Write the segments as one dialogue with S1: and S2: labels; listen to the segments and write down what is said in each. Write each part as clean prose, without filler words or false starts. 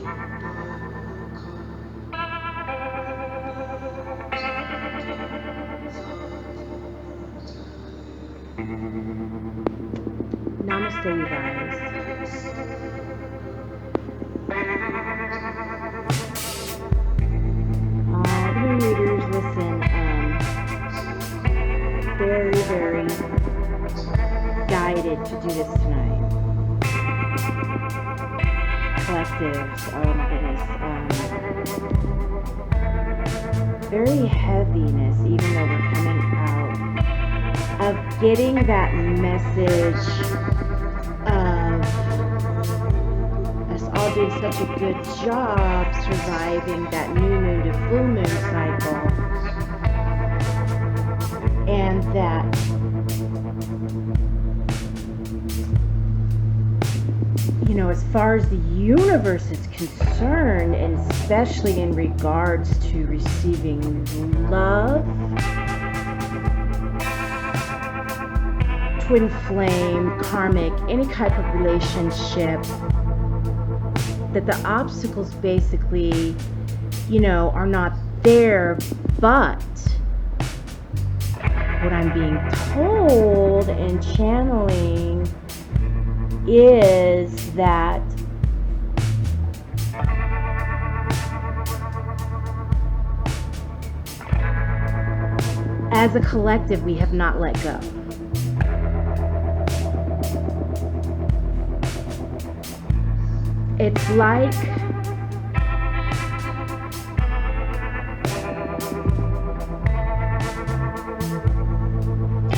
S1: Namaste, you guys. Your readers, listen, very, very guided to do this tonight. Collectives, oh my goodness. Very heaviness, even though we're coming out of getting that message of us all doing such a good job surviving that new moon to full moon cycle, and that as far as the universe is concerned, and especially in regards to receiving love, twin flame, karmic, any type of relationship, that the obstacles basically, are not there, but what I'm being told and channeling is that as a collective, we have not let go. It's like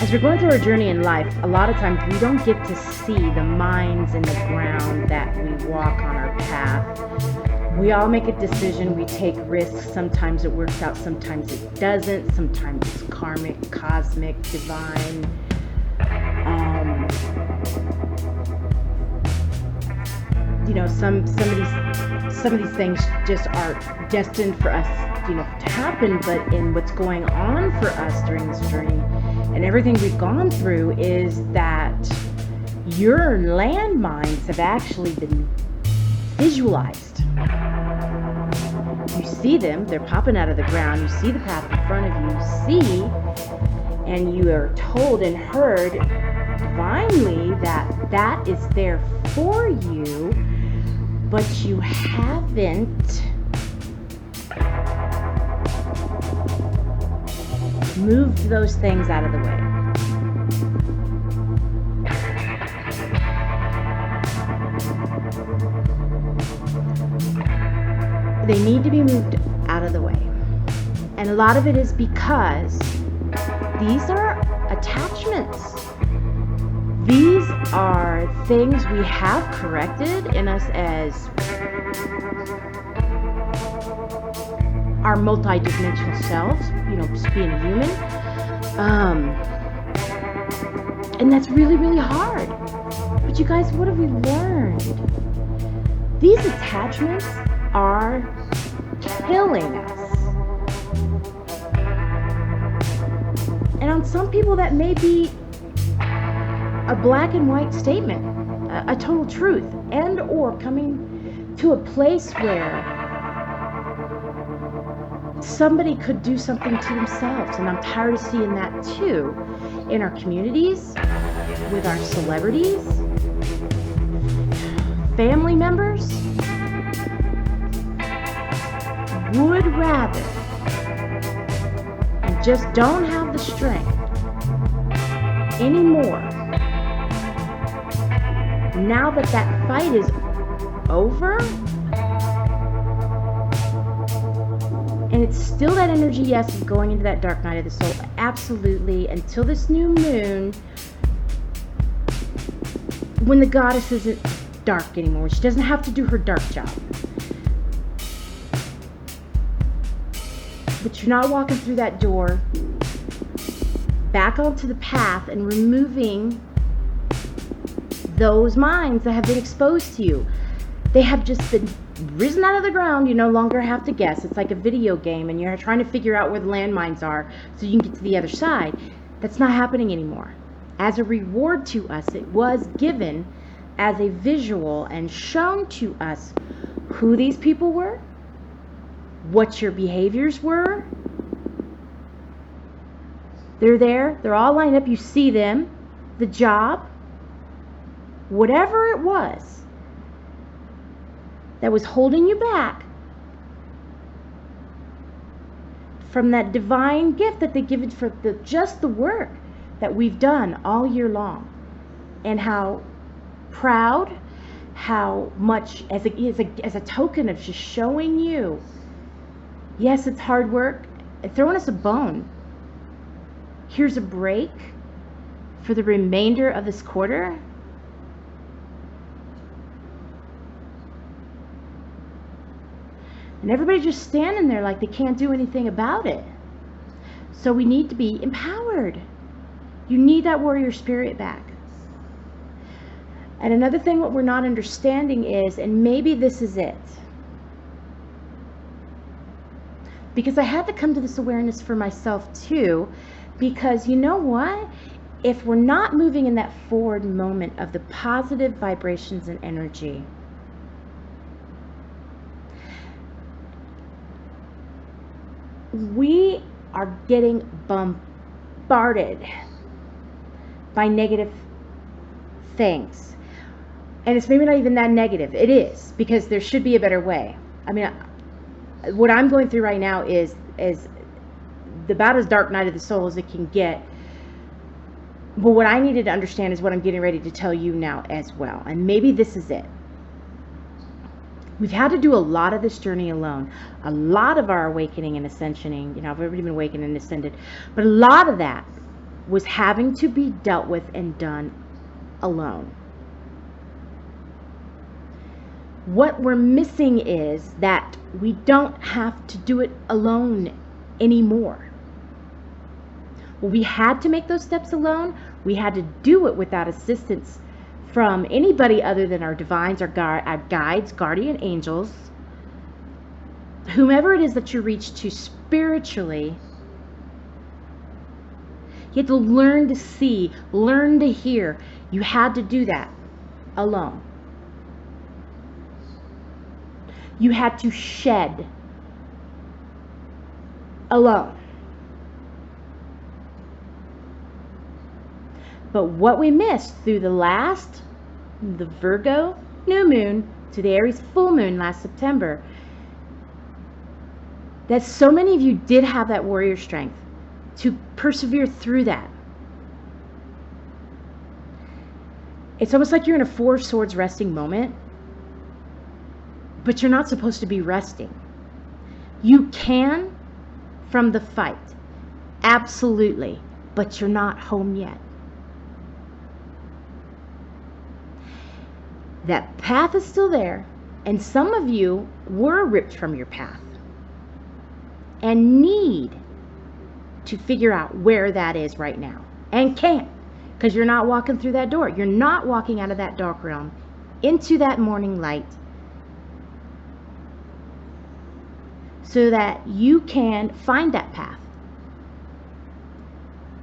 S1: as we're going through our journey in life, a lot of times we don't get to see the mines in the ground that we walk on our path. We all make a decision, we take risks. Sometimes it works out, sometimes it doesn't. Sometimes it's karmic, cosmic, divine. Some of these things just are destined for us, to happen. But in what's going on for us during this journey and everything we've gone through is that your landmines have actually been visualized. You see them, they're popping out of the ground. You see the path in front of you, and you are told and heard divinely that is there for you, but you haven't moved those things out of the way. They need to be moved out of the way. And a lot of it is because these are attachments. These are things we have corrected in us as our multi-dimensional selves, just being a human. And that's really, really hard. But you guys, what have we learned? These attachments are killing us. And on some people that may be a black and white statement, a total truth, and or coming to a place where somebody could do something to themselves. And I'm tired of seeing that too in our communities, with our celebrities, family members would rather and just don't have the strength anymore. Now that that fight is over, and it's still that energy, yes, of going into that dark night of the soul, absolutely, until this new moon, when the goddess isn't dark anymore. She doesn't have to do her dark job. But you're not walking through that door back onto the path and removing those minds that have been exposed to you. They have just been risen out of the ground. You no longer have to guess. It's like a video game and you're trying to figure out where the landmines are so you can get to the other side. That's not happening anymore. As a reward to us, it was given as a visual and shown to us who these people were, what your behaviors were. They're there. They're all lined up. You see them. The job. Whatever it was that was holding you back from that divine gift that they give it for just the work that we've done all year long. And how proud, how much as a token of just showing you, yes, it's hard work, throwing us a bone. Here's a break for the remainder of this quarter. And everybody just standing there like they can't do anything about it. So we need to be empowered. You need that warrior spirit back. And another thing what we're not understanding is, and maybe this is it, because I had to come to this awareness for myself too, because you know what? If we're not moving in that forward moment of the positive vibrations and energy, we are getting bombarded by negative things. And it's maybe not even that negative. It is, because there should be a better way. I mean, what I'm going through right now is about as dark night of the soul as it can get. But what I needed to understand is what I'm getting ready to tell you now as well. And maybe this is it. We've had to do a lot of this journey alone. A lot of our awakening and ascensioning, I've already been awakened and ascended. But a lot of that was having to be dealt with and done alone. What we're missing is that we don't have to do it alone anymore. Well, we had to make those steps alone. We had to do it without assistance from anybody other than our divines, our guides, guardian angels, whomever it is that you reach to spiritually. You had to learn to see, learn to hear. You had to do that alone. You had to shed alone. But what we missed through the Virgo new moon to the Aries full moon last September, that so many of you did have that warrior strength to persevere through that. It's almost like you're in a four swords resting moment, but you're not supposed to be resting. You can from the fight, absolutely, but you're not home yet. That path is still there, and some of you were ripped from your path and need to figure out where that is right now, and can't, because you're not walking through that door. You're not walking out of that dark realm into that morning light, so that you can find that path.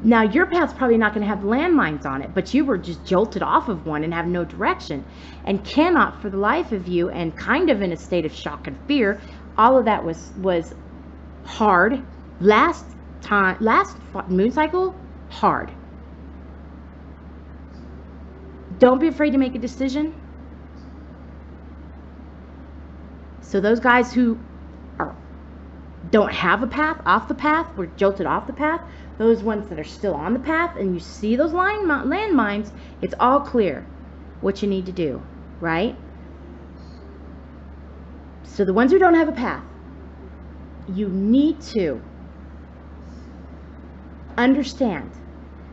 S1: Now, your path's probably not going to have landmines on it, but you were just jolted off of one and have no direction and cannot for the life of you, and kind of in a state of shock and fear. All of that was hard. Last moon cycle, hard. Don't be afraid to make a decision. So those guys who don't have a path, off the path, were jolted off the path, those ones that are still on the path, and you see those landmines, it's all clear what you need to do, right? So the ones who don't have a path, you need to understand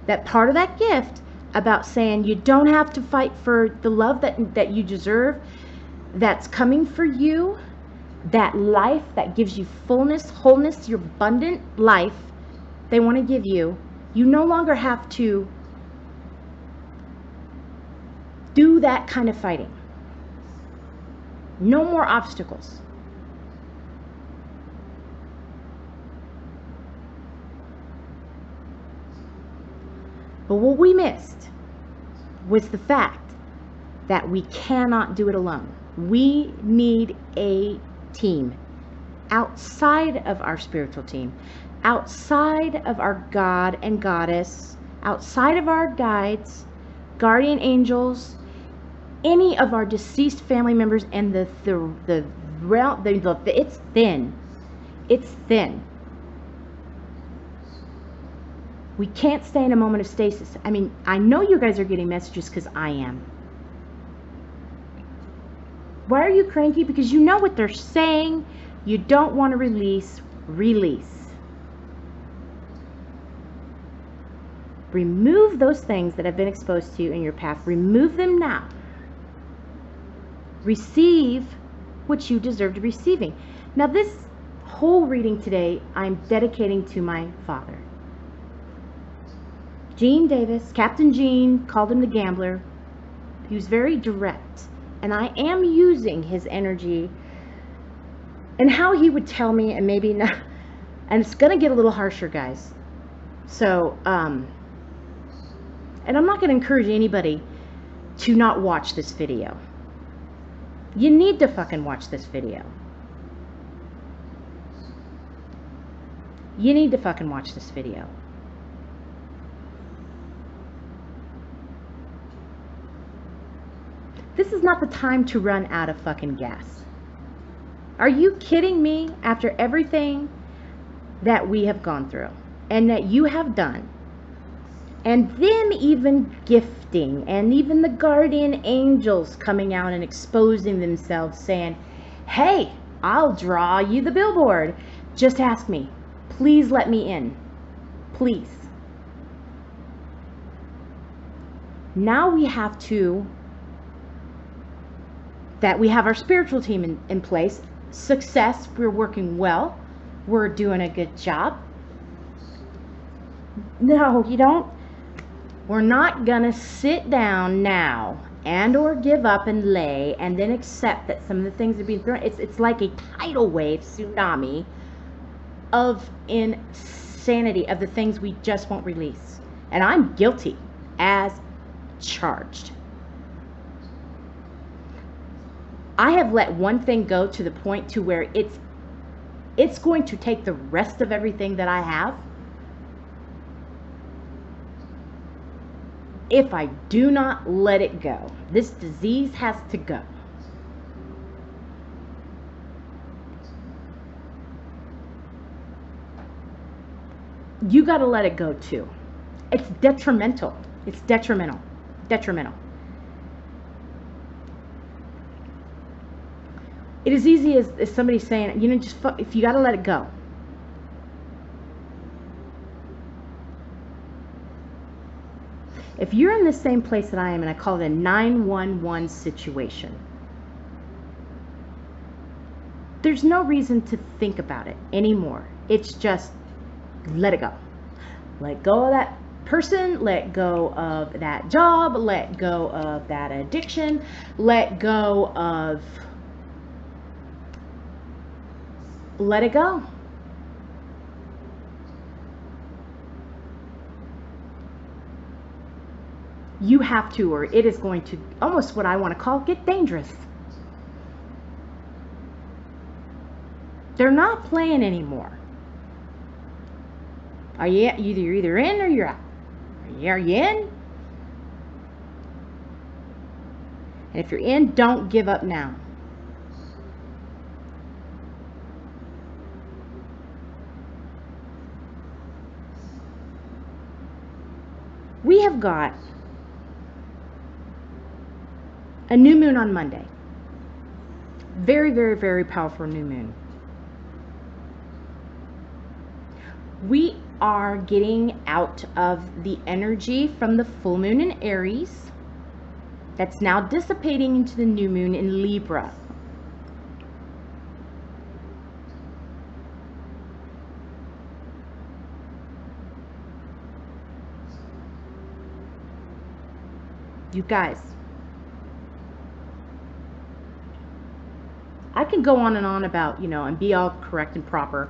S1: that part of that gift about saying you don't have to fight for the love that you deserve, that's coming for you, that life that gives you fullness, wholeness, your abundant life they want to give you. You no longer have to do that kind of fighting. No more obstacles. But what we missed was the fact that we cannot do it alone. We need a team outside of our spiritual team, outside of our God and Goddess, outside of our guides, guardian angels, any of our deceased family members, and the realm. It's thin. It's thin. We can't stay in a moment of stasis. I mean, I know you guys are getting messages because I am. Why are you cranky? Because you know what they're saying. You don't want to release. Release. Remove those things that have been exposed to you in your path. Remove them now. Receive what you deserve to be receiving. Now, this whole reading today, I'm dedicating to my father. Gene Davis, Captain Gene, called him the gambler. He was very direct. And I am using his energy and how he would tell me, and maybe not. And it's going to get a little harsher, guys. So, and I'm not going to encourage anybody to not watch this video. You need to fucking watch this video. You need to fucking watch this video. This is not the time to run out of fucking gas. Are you kidding me? After everything that we have gone through and that you have done, and them even gifting, and even the guardian angels coming out and exposing themselves, saying, hey, I'll draw you the billboard. Just ask me. Please let me in. Please. Now we have to, that we have our spiritual team in place. Success, we're working well. We're doing a good job. No, you don't. We're not gonna sit down now and or give up and lay and then accept that some of the things are being thrown. It's like a tidal wave tsunami of insanity of the things we just won't release. And I'm guilty as charged. I have let one thing go to the point to where it's going to take the rest of everything that I have if I do not let it go. This disease has to go. You got to let it go too. It's detrimental. It's detrimental. Detrimental. It is easy as somebody saying, you know, just if you got to let it go. If you're in the same place that I am, and I call it a 911 situation, there's no reason to think about it anymore. It's just let it go. Let go of that person, let go of that job, let go of that addiction, let go of, let it go. You have to, or it is going to, almost what I want to call, get dangerous. They're not playing anymore. Are you either in or you're out? Are you in? And if you're in, don't give up now. We have got a new moon on Monday. Very, very, very powerful new moon. We are getting out of the energy from the full moon in Aries that's now dissipating into the new moon in Libra. You guys, I can go on and on about, you know, and be all correct and proper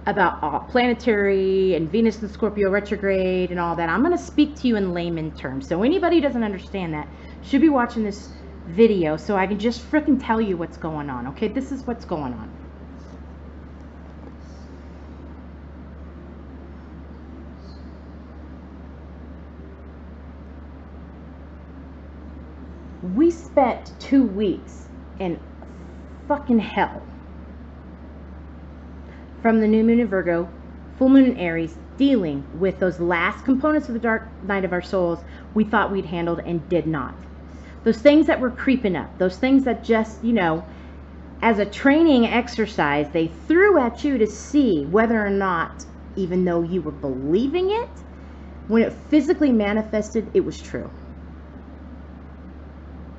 S1: about planetary and Venus and Scorpio retrograde and all that. I'm going to speak to you in layman terms. So anybody who doesn't understand that should be watching this video so I can just freaking tell you what's going on. Okay, this is what's going on. We spent 2 weeks in fucking hell. From the new moon in Virgo, full moon in Aries, dealing with those last components of the dark night of our souls we thought we'd handled and did not. Those things that were creeping up, those things that just, you know, as a training exercise, they threw at you to see whether or not, even though you were believing it, when it physically manifested, it was true.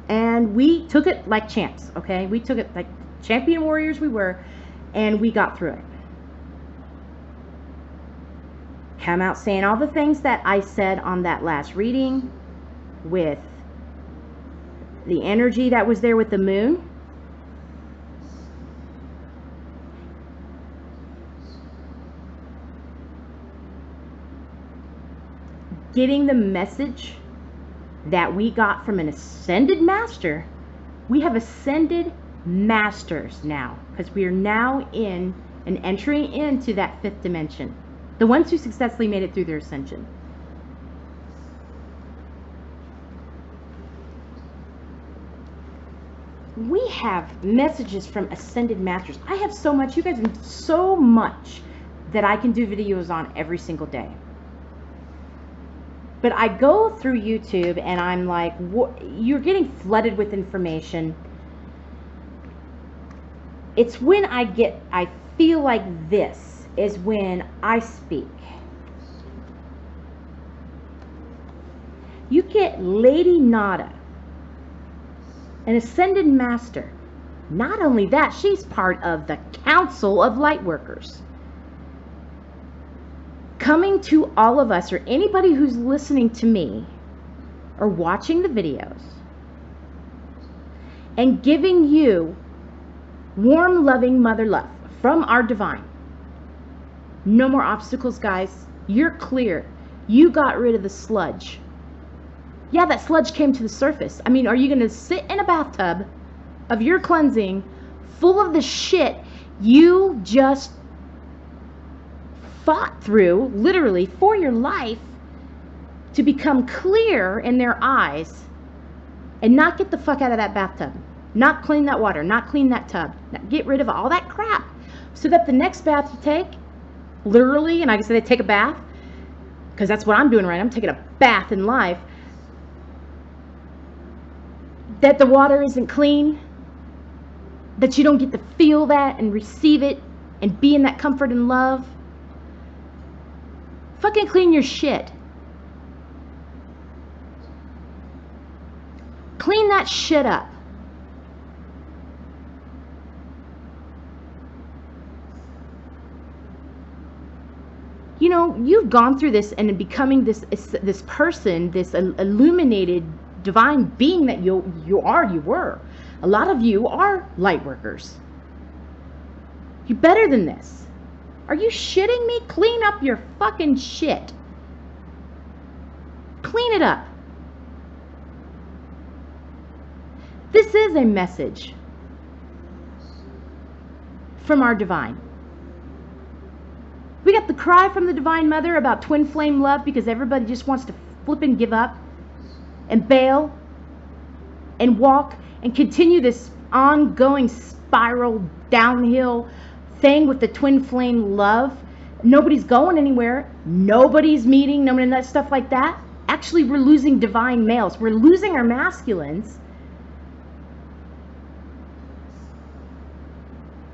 S1: And we took it like champs, okay? We took it like champion warriors we were, and we got through it. Come out saying all the things that I said on that last reading with the energy that was there with the moon. Getting the message that we got from an ascended master. We have ascended masters now, because we are now in and entering into that 5th dimension. The ones who successfully made it through their ascension. We have messages from ascended masters. I have so much, you guys have so much that I can do videos on every single day. But I go through YouTube and I'm like, you're getting flooded with information. It's when I feel like this is when I speak. You get Lady Nada, an ascended master. Not only that, she's part of the Council of Lightworkers. Coming to all of us, or anybody who's listening to me or watching the videos, and giving you warm, loving mother love from our divine. No more obstacles, guys. You're clear. You got rid of the sludge. Yeah, that sludge came to the surface. I mean, are you going to sit in a bathtub of your cleansing full of the shit you just fought through, literally, for your life, to become clear in their eyes and not get the fuck out of that bathtub? Not clean that water, not clean that tub, get rid of all that crap, so that the next bath you take, literally, and I can say take a bath, because that's what I'm doing right now, I'm taking a bath in life, that the water isn't clean, that you don't get to feel that and receive it and be in that comfort and love. Fucking clean your shit. Clean that shit up. You know, you've gone through this and becoming this person, this illuminated divine being that you were. A lot of you are light workers. You're better than this. Are you shitting me? Clean up your fucking shit. Clean it up. This is a message from our divine. We got the cry from the Divine Mother about twin flame love because everybody just wants to flip and give up and bail and walk and continue this ongoing spiral downhill thing with the twin flame love. Nobody's going anywhere. Nobody's meeting, none of that stuff like that. Actually, we're losing divine males. We're losing our masculines.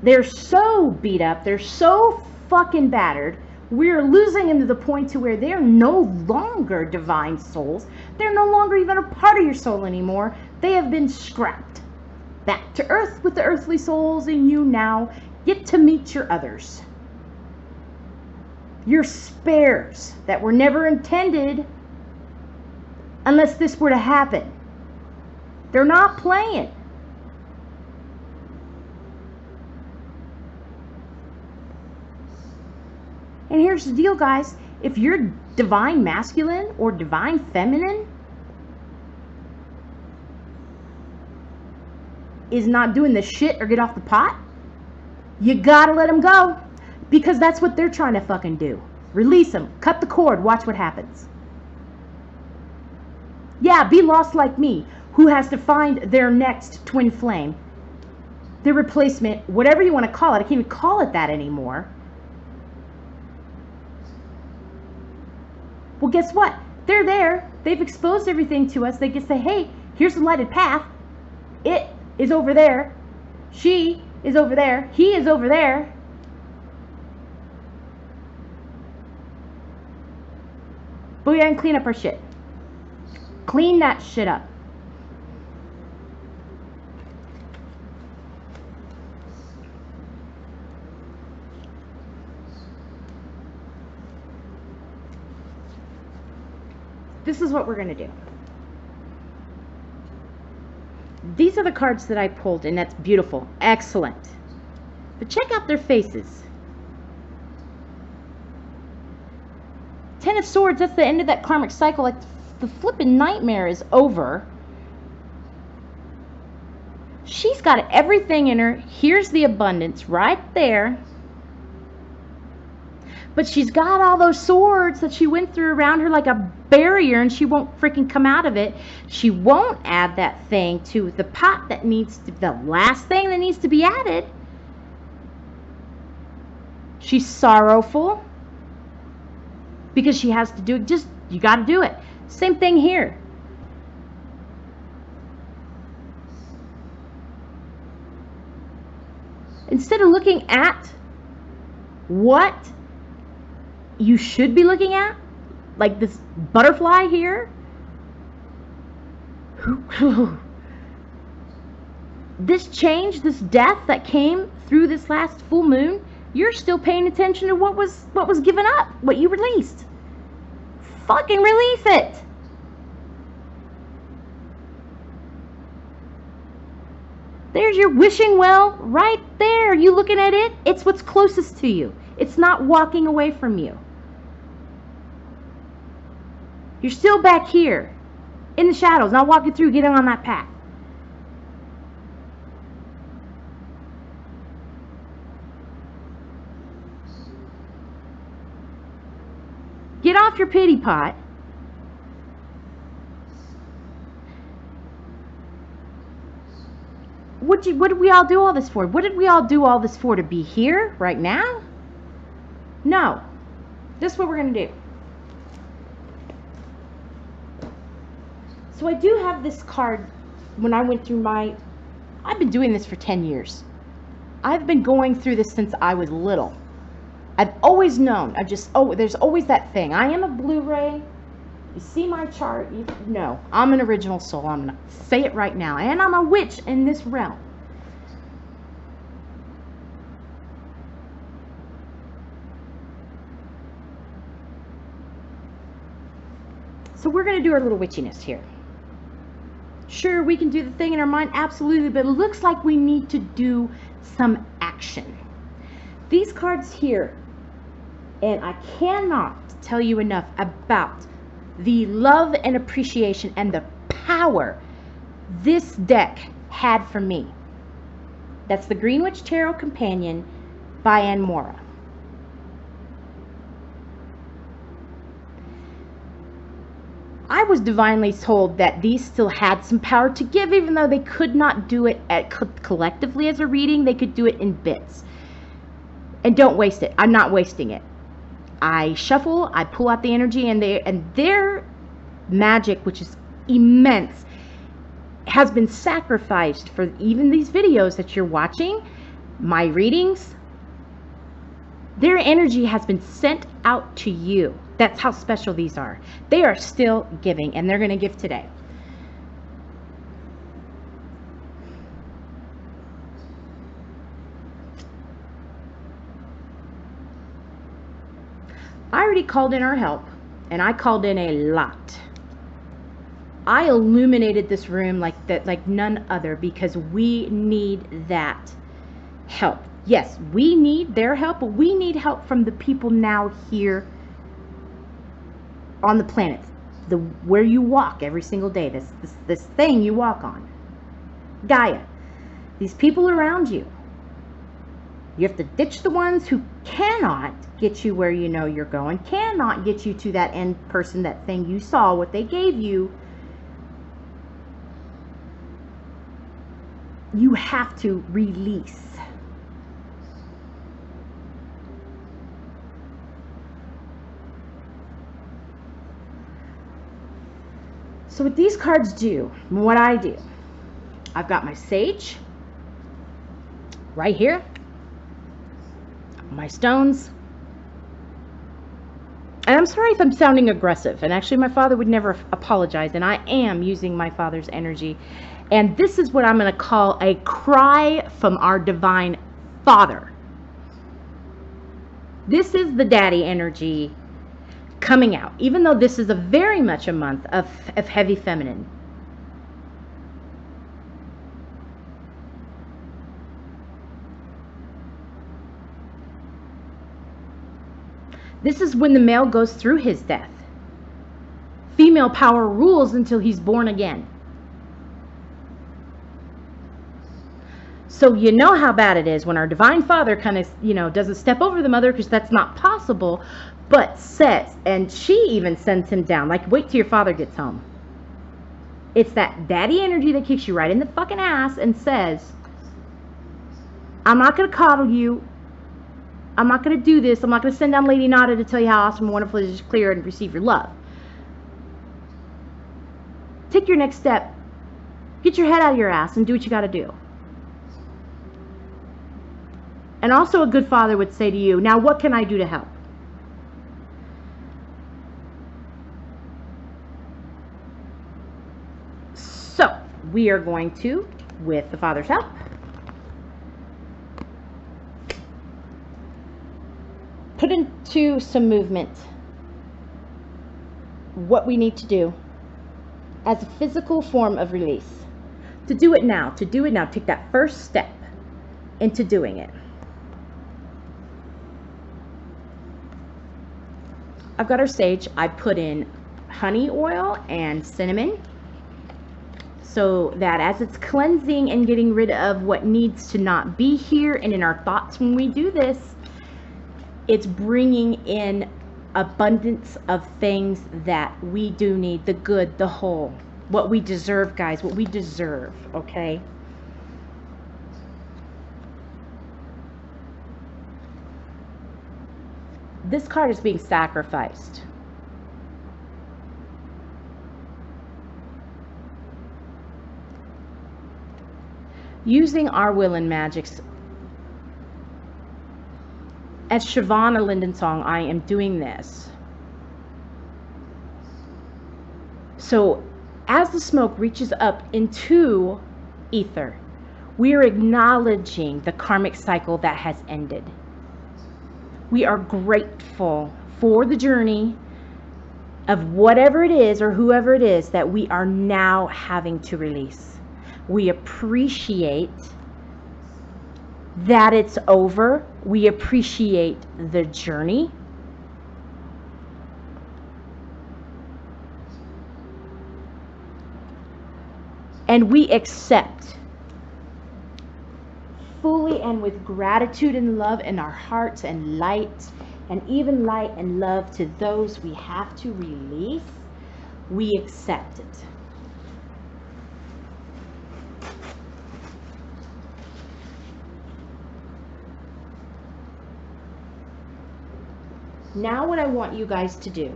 S1: They're so beat up. They're so fucking battered. We're losing them to the point to where they're no longer divine souls. They're no longer even a part of your soul anymore. They have been scrapped back to earth with the earthly souls, and you now get to meet your others. Your spares that were never intended unless this were to happen. They're not playing. And here's the deal, guys. If you're divine masculine or divine feminine, is not doing the shit or get off the pot, you gotta let them go. Because that's what they're trying to fucking do. Release them. Cut the cord. Watch what happens. Yeah, be lost like me, who has to find their next twin flame. Their replacement, whatever you want to call it. I can't even call it that anymore. Well, guess what? They're there. They've exposed everything to us. They can say, hey, here's the lighted path. It is over there. She is over there. He is over there. Booyah, and clean up our shit. Clean that shit up. This is what we're going to do. These are the cards that I pulled, and that's beautiful. Excellent. But check out their faces. Ten of Swords, that's the end of that karmic cycle. Like, the flippin' nightmare is over. She's got everything in her. Here's the abundance right there. But she's got all those swords that she went through around her like a barrier, and she won't freaking come out of it. She won't add that thing to the pot that needs to, the last thing that needs to be added. She's sorrowful because she has to do it. Just, you got to do it. Same thing here. Instead of looking at what you should be looking at, like this butterfly here, this change, this death that came through this last full moon, you're still paying attention to what was given up, what you released. Fucking release it. There's your wishing well right there. You looking at it? It's what's closest to you. It's not walking away from you. You're still back here in the shadows, not walking through, getting on that path. Get off your pity pot. What did we all do all this for? What did we all do all this for? To be here right now? No. This is what we're going to do. So I do have this card. When I went through I've been doing this for 10 years. I've been going through this since I was little. I've always known. There's always that thing. I am a Blu-ray. You see my chart. You know, I'm an original soul. I'm going to say it right now. And I'm a witch in this realm. So we're going to do our little witchiness here. Sure, we can do the thing in our mind, absolutely, but it looks like we need to do some action. These cards here, and I cannot tell you enough about the love and appreciation and the power this deck had for me. That's the Green Witch Tarot Companion by Anne Mora. I was divinely told that these still had some power to give, even though they could not do it collectively as a reading. They could do it in bits. And don't waste it. I'm not wasting it. I shuffle, I pull out the energy, and their magic, which is immense, has been sacrificed for even these videos that you're watching, my readings. Their energy has been sent out to you. That's how special these are. They are still giving, and they're going to give today. I already called in our help, and I called in a lot. I illuminated this room like none other, because we need that help. Yes, we need their help, but we need help from the people now here on the planet, where you walk every single day, this thing you walk on, Gaia. These people around you. You have to ditch the ones who cannot get you where you know you're going, cannot get you to that end person, that thing you saw, what they gave you. You have to release. So what these cards do, what I do, I've got my sage right here, my stones, and I'm sorry if I'm sounding aggressive, and actually my father would never apologize, and I am using my father's energy, and this is what I'm going to call a cry from our divine father. This is the daddy energy coming out, even though this is a very much a month of heavy feminine. This is when the male goes through his death. Female power rules until he's born again. So you know how bad it is when our divine father kind of, doesn't step over the mother, because that's not possible, but sets, and she even sends him down. Like, wait till your father gets home. It's that daddy energy that kicks you right in the fucking ass and says, I'm not going to coddle you. I'm not going to do this. I'm not going to send down Lady Nada to tell you how awesome and wonderful it is to clear and receive your love. Take your next step. Get your head out of your ass and do what you got to do. And also a good father would say to you, now what can I do to help? So we are going to, with the father's help, put into some movement what we need to do as a physical form of release. To do it now, take that first step into doing it. I've got our sage. I put in honey oil and cinnamon, so that as it's cleansing and getting rid of what needs to not be here, and in our thoughts when we do this, it's bringing in abundance of things that we do need, the good, the whole, what we deserve, guys, what we deserve, okay? This card is being sacrificed. Using our will and magics. As Shavanna Lindensong, I am doing this. So as the smoke reaches up into ether, we are acknowledging the karmic cycle that has ended. We are grateful for the journey of whatever it is or whoever it is that we are now having to release. We appreciate that it's over. We appreciate the journey. And we accept fully and with gratitude and love in our hearts, and light, and even light and love to those we have to release. We accept it. Now what I want you guys to do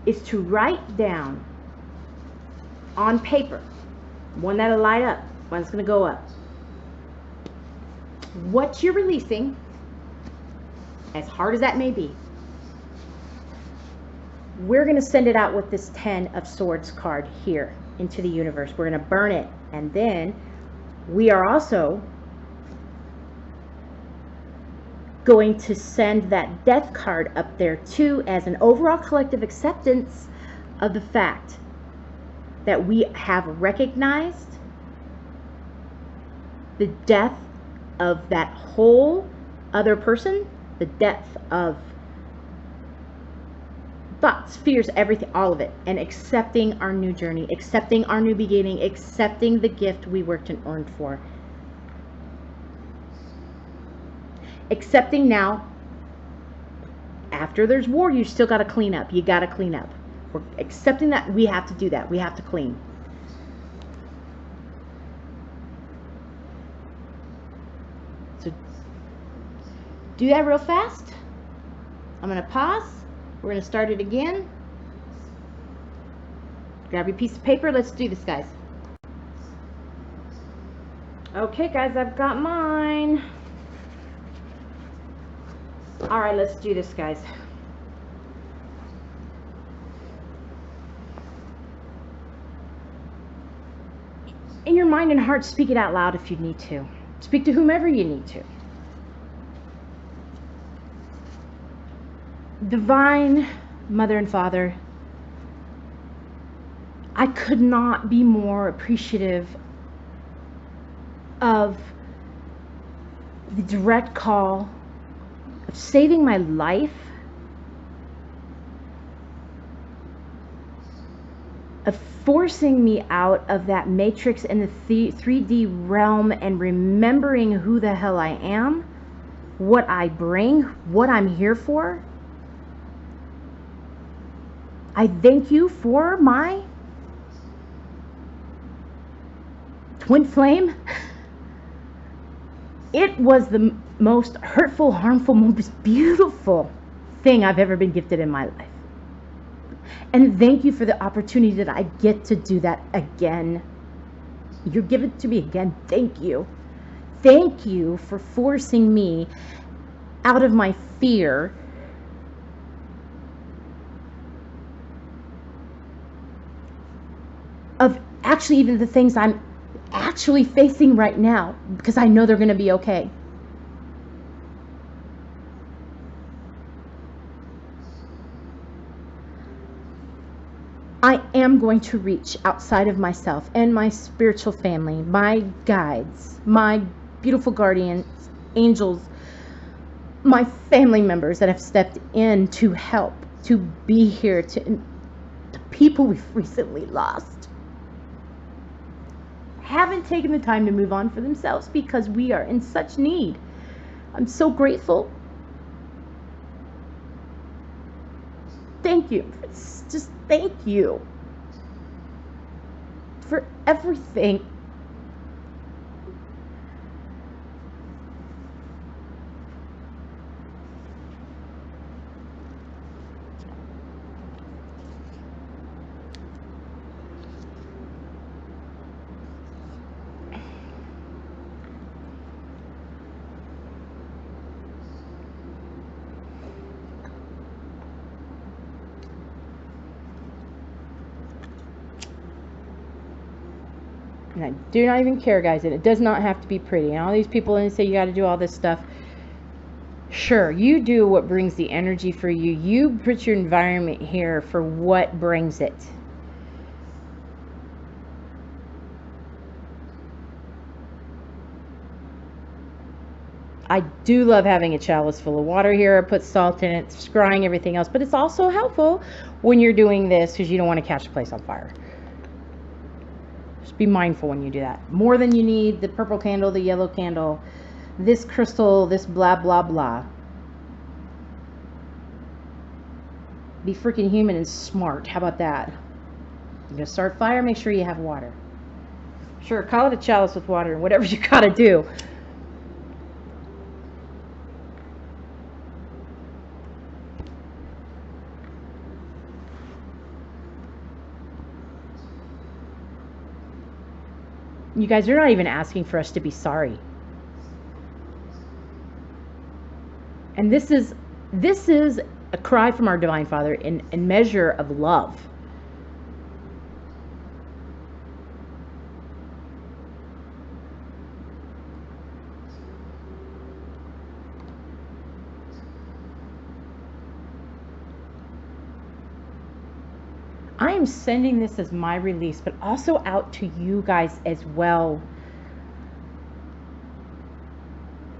S1: is to write down on paper, one that'll light up, one that's going to go up, what you're releasing, as hard as that may be. We're going to send it out with this 10 of Swords card here into the universe. We're going to burn it, and then we are also going to send that death card up there too, as an overall collective acceptance of the fact that we have recognized the death of that whole other person, the death of thoughts, fears, everything, all of it, and accepting our new journey, accepting our new beginning, accepting the gift we worked and earned for. Accepting now, after there's war, you still got to clean up. You got to clean up. We're accepting that we have to do that. We have to clean. So do that real fast. I'm going to pause. We're going to start it again. Grab your piece of paper. Let's do this, guys. Okay, guys, I've got mine. All right, let's do this, guys. In your mind and heart, speak it out loud if you need to. Speak to whomever you need to. Divine Mother and Father, I could not be more appreciative of the direct call of saving my life, of forcing me out of that matrix and the 3D realm and remembering who the hell I am, what I bring, what I'm here for. I thank you for my twin flame. It was the most hurtful, harmful, most beautiful thing I've ever been gifted in my life. And thank you for the opportunity that I get to do that again. You're giving it to me again. Thank you. Thank you for forcing me out of my fear of actually even the things I'm actually facing right now, because I know they're going to be okay. I am going to reach outside of myself and my spiritual family, my guides, my beautiful guardians, angels, my family members that have stepped in to help, to be here, to people we've recently lost. Haven't taken the time to move on for themselves because we are in such need. I'm so grateful. Thank you. It's just thank you for everything. And I do not even care, guys, and it does not have to be pretty. And all these people and say you got to do all this stuff. Sure, you do what brings the energy for you. You put your environment here for what brings it. I do love having a chalice full of water here. I put salt in it, scrying everything else. But it's also helpful when you're doing this because you don't want to catch the place on fire. Be mindful when you do that. More than you need, the purple candle, the yellow candle, this crystal, this blah blah blah. Be freaking human and smart. How about that? You're gonna start fire, make sure you have water. Sure, call it a chalice with water and whatever you gotta do. You guys are not even asking for us to be sorry. And this is a cry from our Divine Father in measure of love. I am sending this as my release, but also out to you guys as well,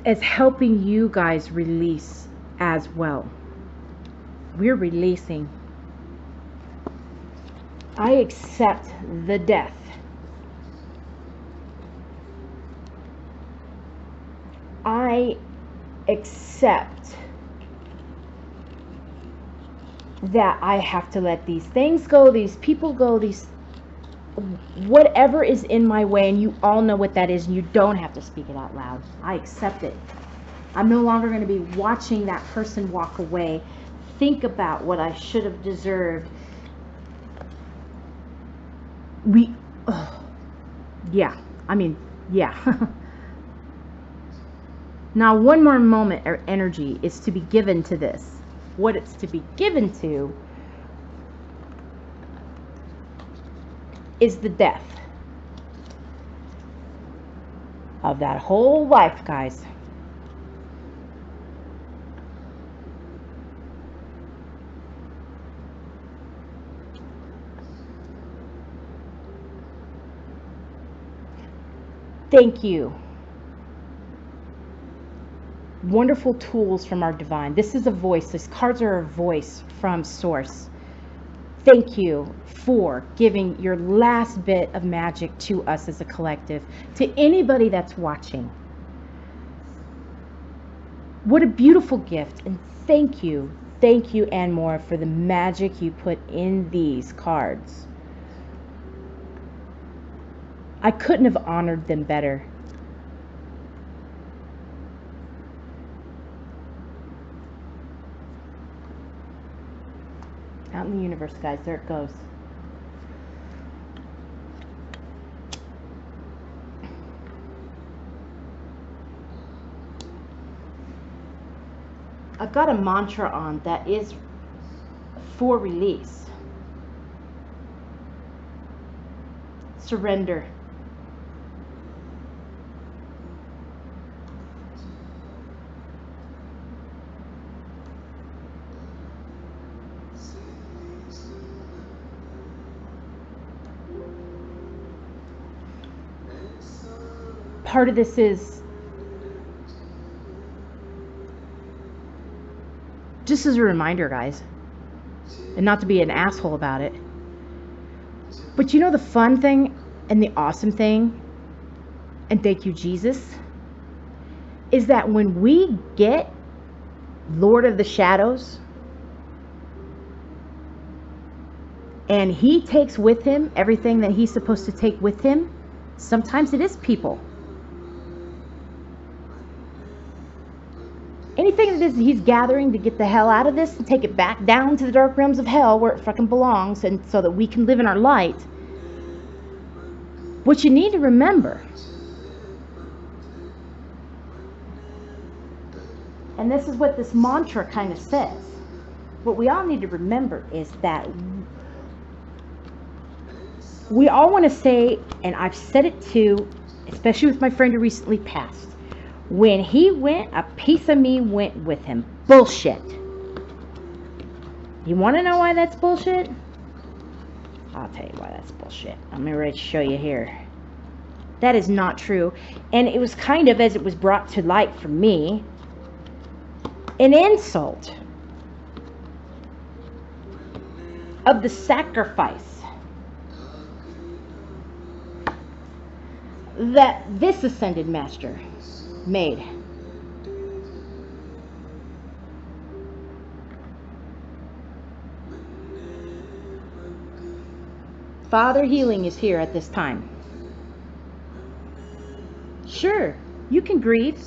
S1: as helping you guys release as well. We're releasing. I accept the death I accept that I have to let these things go, these people go, these whatever is in my way, and you all know what that is, and you don't have to speak it out loud. I accept it. I'm no longer going to be watching that person walk away, think about what I should have deserved. Yeah. Now, one more moment or energy is to be given to this. What it's to be given to is the death of that whole life, guys. Thank you. Wonderful tools from our divine. This is a voice. These cards are a voice from source. Thank you for giving your last bit of magic to us as a collective, to anybody that's watching. What a beautiful gift, and thank you and more for the magic you put in these cards. I couldn't have honored them better. Out in the universe, guys, there it goes. I've got a mantra on that is for release. Surrender. Part of this is just as a reminder, guys, and not to be an asshole about it, but you know the fun thing and the awesome thing, and thank you Jesus, is that when we get Lord of the Shadows and he takes with him everything that he's supposed to take with him, sometimes it is people. Anything that is he's gathering to get the hell out of this and take it back down to the dark realms of hell where it fucking belongs, and so that we can live in our light. What you need to remember, and this is what this mantra kind of says, what we all need to remember is that we all want to say, and I've said it too, especially with my friend who recently passed, when he went, a piece of me went with him. Bullshit. You want to know why that's bullshit? I'll tell you why that's bullshit. I'm ready to show you here. That is not true. And it was kind of, as it was brought to light for me, an insult of the sacrifice that this ascended master made. Father Healing is here at this time. Sure, you can grieve.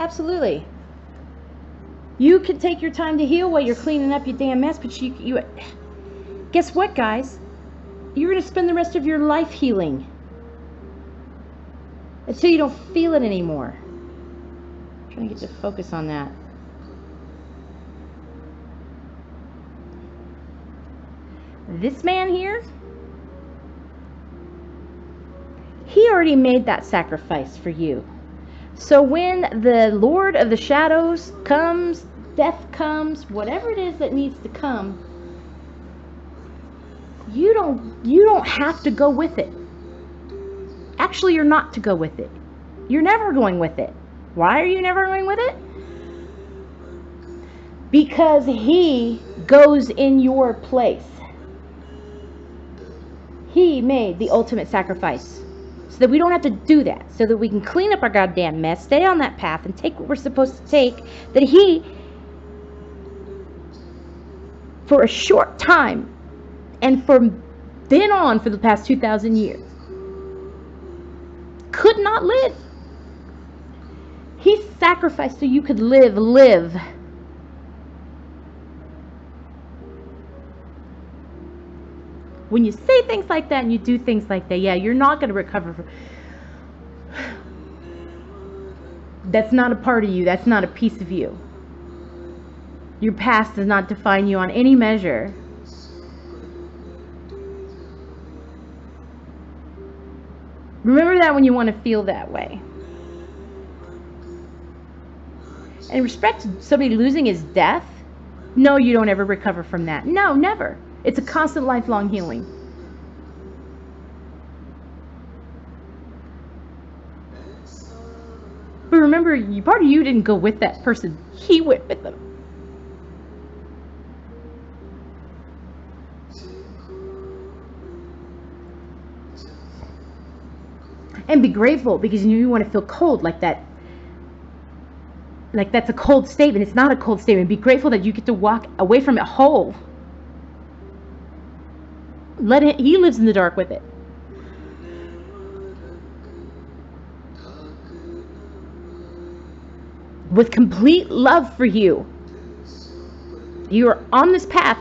S1: Absolutely. You can take your time to heal while you're cleaning up your damn mess, but you guess what, guys? You're going to spend the rest of your life healing until you don't feel it anymore. I'm trying to get to focus on that. This man here, he already made that sacrifice for you. So when the Lord of the Shadows comes, death comes, whatever it is that needs to come, you don't have to go with it. Actually, you're not to go with it. You're never going with it. Why are you never going with it? because he goes in your place. He made the ultimate sacrifice so that we don't have to do that, so that we can clean up our goddamn mess, stay on that path, and take what we're supposed to take, that he, for a short time, and from then on for the past 2,000 years, could not live. He sacrificed so you could live. When you say things like that and you do things like that, yeah, you're not going to recover from... That's not a part of you. That's not a piece of you. Your past does not define you on any measure. Remember that when you want to feel that way. And in respect to somebody losing his death, no, you don't ever recover from that. No, never. It's a constant lifelong healing. But remember, part of you didn't go with that person. He went with them. And be grateful, because you want to feel cold like that. Like that's a cold statement. It's not a cold statement. Be grateful that you get to walk away from it whole. Let it, he lives in the dark with it. With complete love for you. You are on this path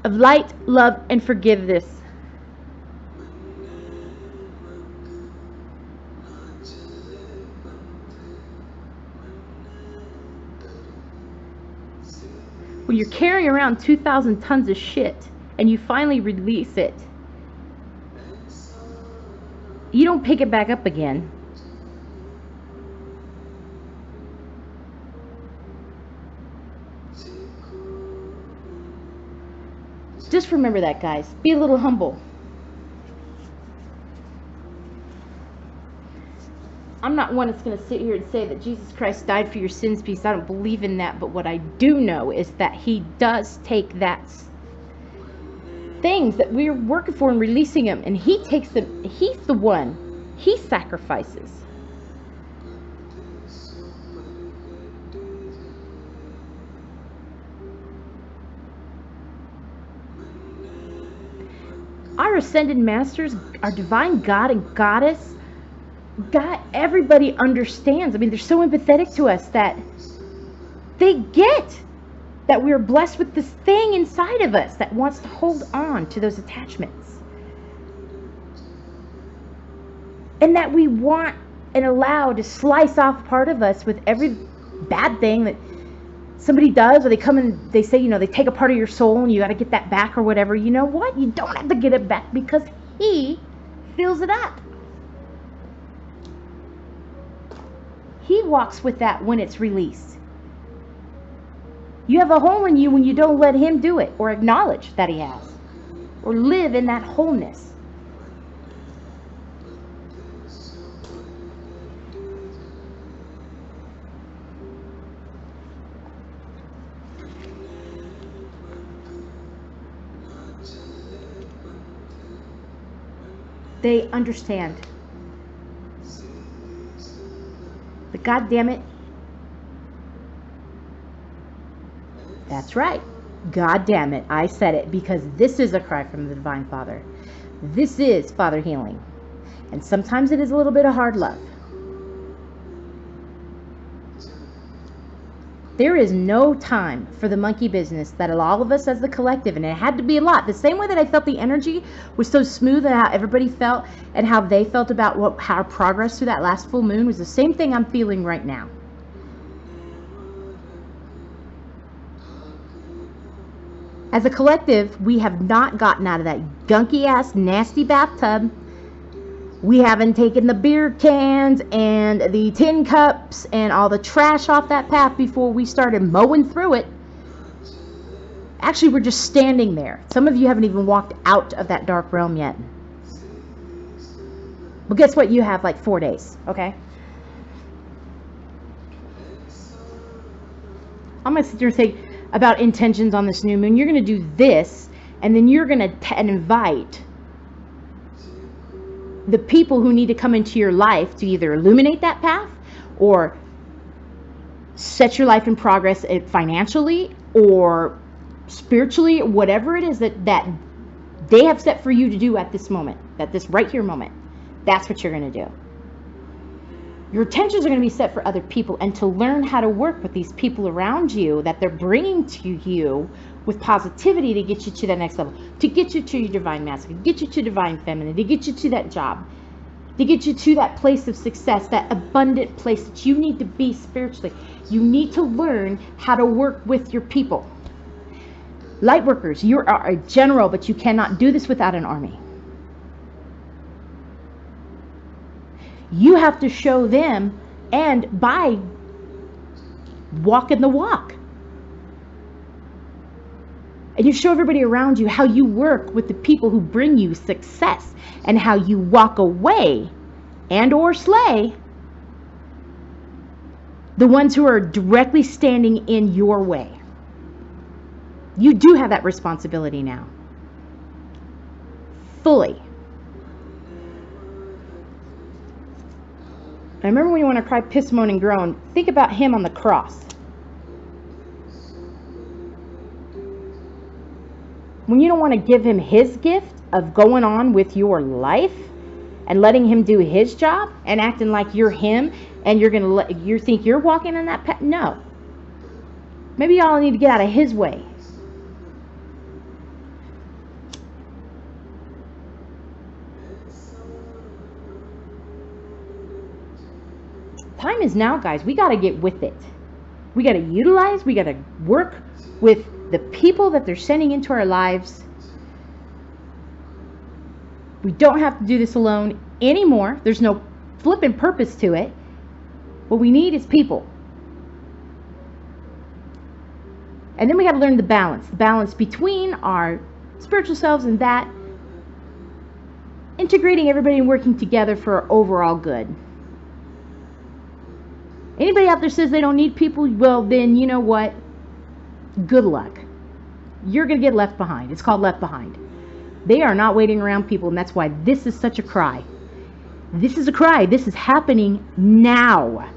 S1: of light, love, and forgiveness. When you're carrying around 2,000 tons of shit and you finally release it, you don't pick it back up again. Just remember that, guys. Be a little humble. I'm not one that's going to sit here and say that Jesus Christ died for your sins, because I don't believe in that. But what I do know is that he does take that things that we're working for and releasing them, and he takes them. He's the one. He sacrifices. Our ascended masters, our divine God and goddess, God, everybody understands. I mean, they're so empathetic to us that they get that we are blessed with this thing inside of us that wants to hold on to those attachments. And that we want and allow to slice off part of us with every bad thing that somebody does, or they come and they say, you know, they take a part of your soul and you got to get that back or whatever. You know what? You don't have to get it back, because he fills it up. He walks with that when it's released. You have a hole in you when you don't let him do it, or acknowledge that he has, or live in that wholeness. They understand. But God damn it, that's right. God damn it, I said it, because this is a cry from the Divine Father. This is Father healing. And sometimes it is a little bit of hard love. There is no time for the monkey business that all of us as the collective, and it had to be a lot. The same way that I felt the energy was so smooth, and how everybody felt and how they felt about how our progress through that last full moon was the same thing I'm feeling right now. As a collective, we have not gotten out of that gunky ass nasty bathtub. We haven't taken the beer cans and the tin cups and all the trash off that path before we started mowing through it. Actually, we're just standing there. Some of you haven't even walked out of that dark realm yet. But guess what? You have like 4 days, okay? I'm going to sit there and say about intentions on this new moon. You're going to do this, and then you're going to invite the people who need to come into your life to either illuminate that path or set your life in progress financially or spiritually, whatever it is that they have set for you to do at this moment, at this right here moment. That's what you're going to do. Your intentions are going to be set for other people, and to learn how to work with these people around you that they're bringing to you with positivity to get you to that next level, to get you to your divine masculine, get you to divine feminine, to get you to that job, to get you to that place of success, that abundant place that you need to be spiritually. You need to learn how to work with your people. Light workers, you are a general, but you cannot do this without an army. You have to show them, and by walking the walk. And you show everybody around you how you work with the people who bring you success, and how you walk away and or slay the ones who are directly standing in your way. You do have that responsibility now. Fully. I remember when you want to cry, piss, moan, and groan, think about him on the cross. When you don't want to give him his gift of going on with your life and letting him do his job and acting like you're him and you think you're walking in that path. No. Maybe y'all need to get out of his way. Time is now, guys. We got to get with it. We got to utilize, we got to work with the people that they're sending into our lives. We don't have to do this alone anymore. There's no flipping purpose to it. What we need is people. And then we got to learn the balance between our spiritual selves and that, integrating everybody and working together for our overall good. Anybody out there says they don't need people, well then, you know what? Good luck. You're going to get left behind. It's called left behind. They are not waiting around people, and that's why this is such a cry. This is a cry. This is happening now.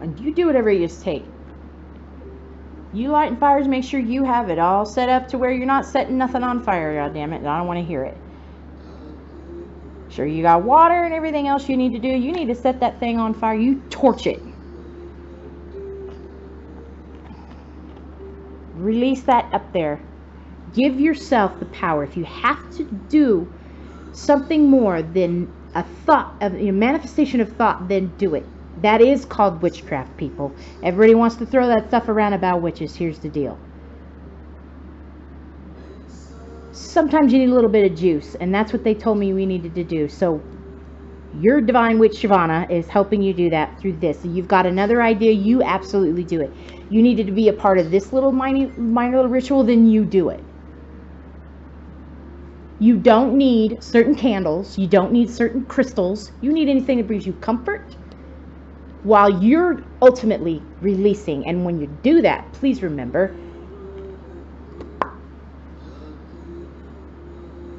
S1: And you do whatever you just take. You lighting fires, make sure you have it all set up to where you're not setting nothing on fire, goddammit. I don't want to hear it. Sure, you got water and everything else you need to do. You need to set that thing on fire. You torch it. Release that up there. Give yourself the power. If you have to do something more than a thought, a manifestation of thought, then do it. That is called witchcraft, people. Everybody wants to throw that stuff around about witches. Here's the deal. Sometimes you need a little bit of juice, and that's what they told me we needed to do. So your divine witch Shavanna is helping you do that through this. So you've got another idea, you absolutely do it. You needed to be a part of this little minor little ritual, then you do it. You don't need certain candles. You don't need certain crystals. You need anything that brings you comfort while you're ultimately releasing. And when you do that, please remember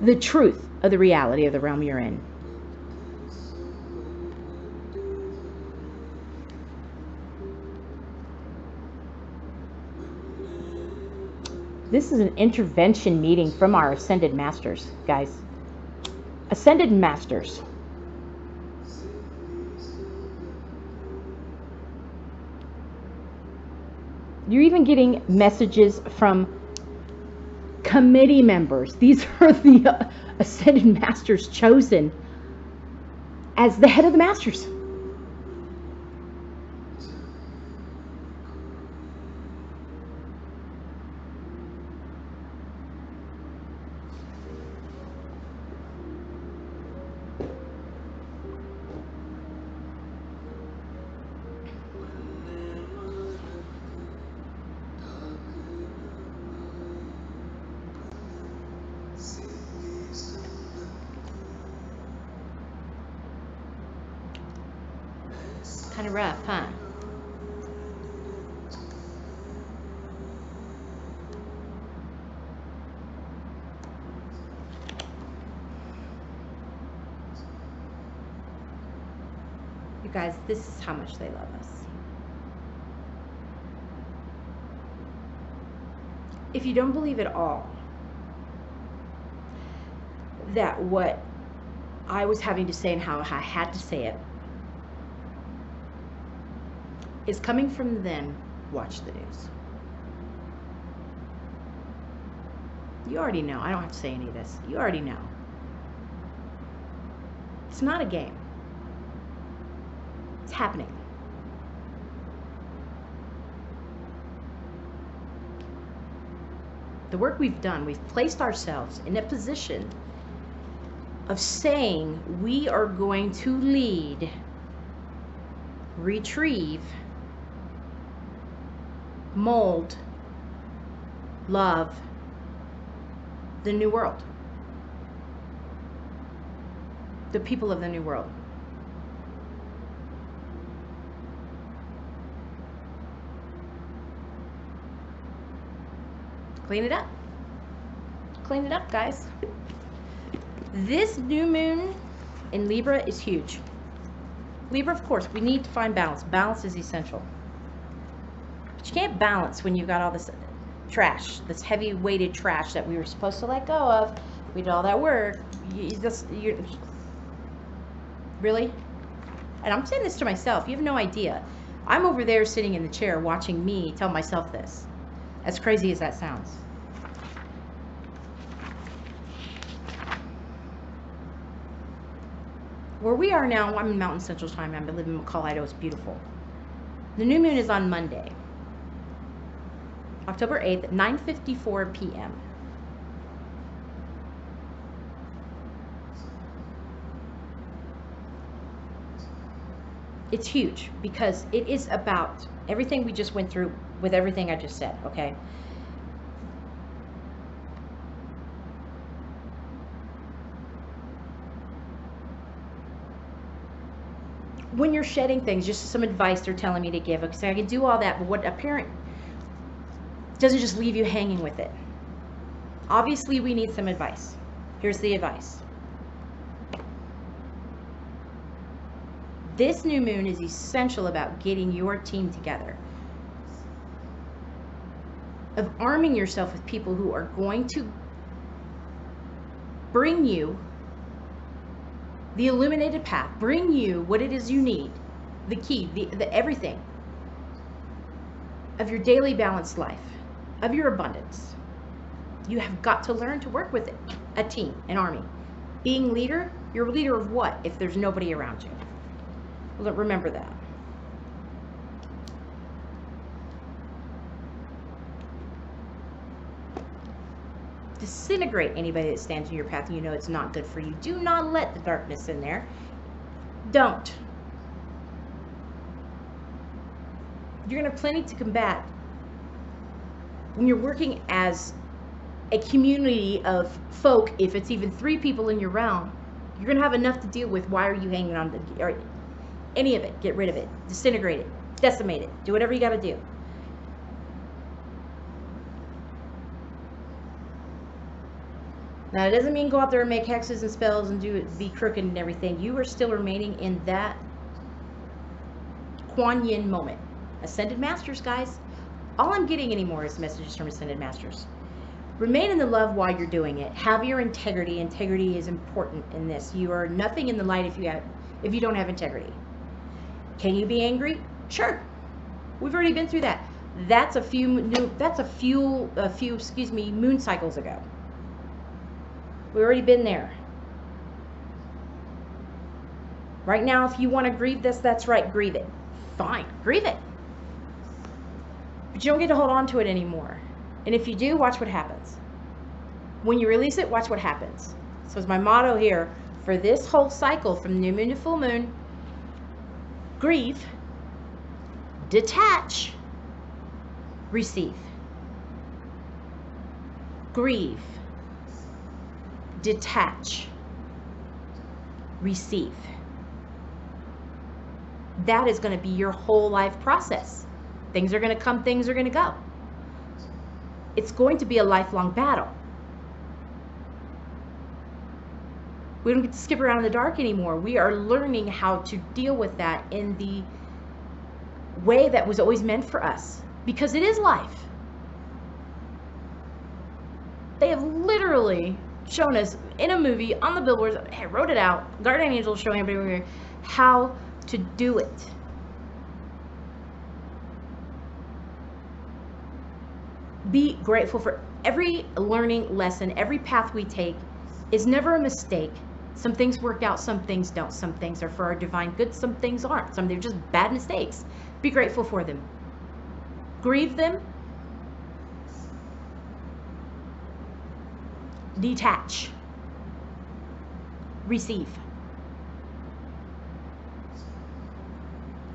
S1: the truth of the reality of the realm you're in. This is an intervention meeting from our Ascended Masters, guys. Ascended Masters. You're even getting messages from committee members. These are the Ascended Masters chosen as the head of the Masters. Kind of rough, huh? You guys, this is how much they love us. If you don't believe at all that what I was having to say and how I had to say it is coming from them, watch the news. You already know. I don't have to say any of this. You already know. It's not a game. It's happening. The work we've done, we've placed ourselves in a position of saying we are going to lead, retrieve, mold, love the new world. The people of the new world. Clean it up. Clean it up, guys. This new moon in Libra is huge. Libra, of course, we need to find balance. Balance is essential. But you can't balance when you've got all this trash, this heavy weighted trash that we were supposed to let go of. We did all that work. You really? And I'm saying this to myself. You have no idea. I'm over there sitting in the chair watching me tell myself this. As crazy as that sounds. Where we are now, I'm in Mountain Central Time. I live in Colorado. It's beautiful. The new moon is on Monday, October 8th at 9:54 p.m. It's huge because it is about everything we just went through with everything I just said, okay? When you're shedding things, just some advice they're telling me to give, because I can do all that, but what a parent doesn't just leave you hanging with it. Obviously, we need some advice. Here's the advice. This new moon is essential about getting your team together, of arming yourself with people who are going to bring you the illuminated path, bring you what it is you need, the key, the everything of your daily balanced life, of your abundance. You have got to learn to work with it, a team, an army. Being leader, you're a leader of what if there's nobody around you? Well, remember that. Disintegrate anybody that stands in your path and you know it's not good for you. Do not let the darkness in there. Don't. You're going to have plenty to combat when you're working as a community of folk. If it's even 3 people in your realm, you're going to have enough to deal with. Why are you hanging on to or any of it? Get rid of it. Disintegrate it. Decimate it. Do whatever you got to do. Now, it doesn't mean go out there and make hexes and spells and be crooked and everything. You are still remaining in that Kuan Yin moment. Ascended Masters, guys. All I'm getting anymore is messages from Ascended Masters. Remain in the love while you're doing it. Have your integrity. Integrity is important in this. You are nothing in the light if you don't have integrity. Can you be angry? Sure. We've already been through that. That's a few moon cycles ago. We've already been there. Right now, if you want to grieve this, that's right, grieve it. Fine, grieve it. But you don't get to hold on to it anymore. And if you do, watch what happens. When you release it, watch what happens. So it's my motto here for this whole cycle from new moon to full moon. Grieve, detach, receive. Grieve, detach, receive. that is going to be your whole life process. Things are going to come, things are going to go. It's going to be a lifelong battle. We don't get to skip around in the dark anymore. We are learning how to deal with that in the way that was always meant for us, because it is life. They have literally shown us in a movie, on the billboards, I wrote it out, guardian angels showing everybody how to do it. Be grateful for every learning lesson. Every path we take is never a mistake. Some things work out, some things don't. Some things are for our divine good, some things aren't. Some they're just bad mistakes. Be grateful for them. Grieve them. Detach. Receive.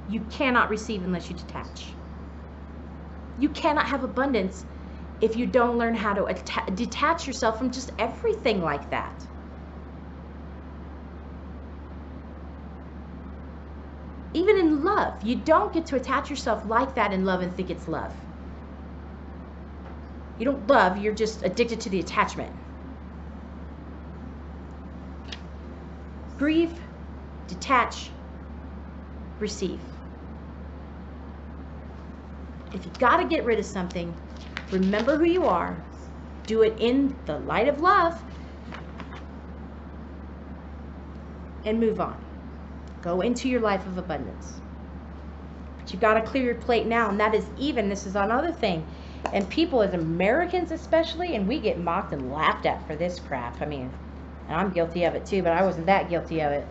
S1: You cannot receive unless you detach. You cannot have abundance if you don't learn how to detach yourself from just everything like that. Even in love, you don't get to attach yourself like that in love and think it's love. You don't love, you're just addicted to the attachment. Grieve, detach, receive. If you got to get rid of something, remember who you are. Do it in the light of love. And move on. Go into your life of abundance. But you got to clear your plate now. And that is even, this is another thing. And people, as Americans especially, and we get mocked and laughed at for this crap. I mean, and I'm guilty of it too, but I wasn't that guilty of it.